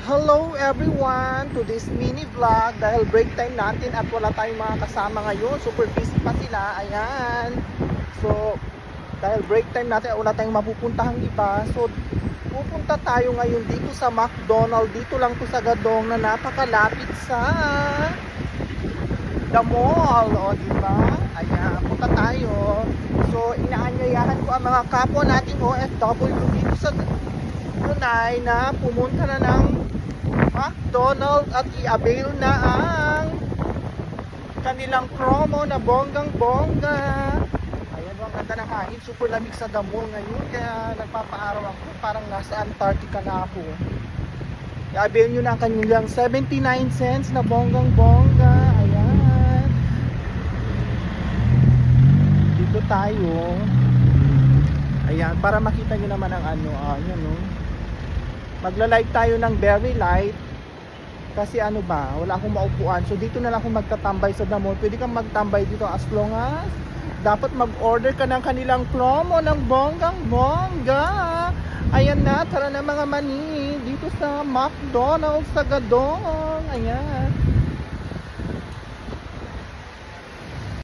Hello everyone to this mini vlog dahil break time natin at wala tayong mga kasama ngayon. Super busy pa sila. Ayan. So, dahil break time natin at wala tayong mapupuntahang iba. So, pupunta tayo ngayon dito sa McDonald's. Dito lang to sa Gadong na napakalapit sa The Mall. O, diba? Ayan. Punta tayo. So, inaanyayahan ko ang mga kapwa nating OFW dito sa Brunei na pumunta na ng McDonald's at i-avail na ang kanilang promo na bonggang-bongga. Ayan, ang ganda ng hangin. Super lamig sa Damol ngayon. Kaya nagpapaaraw ako. Parang nasa Antarctica na ako. I-avail nyo na ang kanilang 79 cents na bonggang-bongga. Ayan. Dito tayo. Ayan, para makita nyo naman ang ano. Ayan, no? Magla-live tayo ng very light. Kasi ano ba, wala akong maupuan. So dito na lang ako magtatambay sa The Mall. Pwede kang magtambay dito as long as dapat mag-order ka ng kanilang promo ng bonggang-bongga. Ayan na, tara na mga mani. Dito sa McDonald's sa Gadong. Ayan.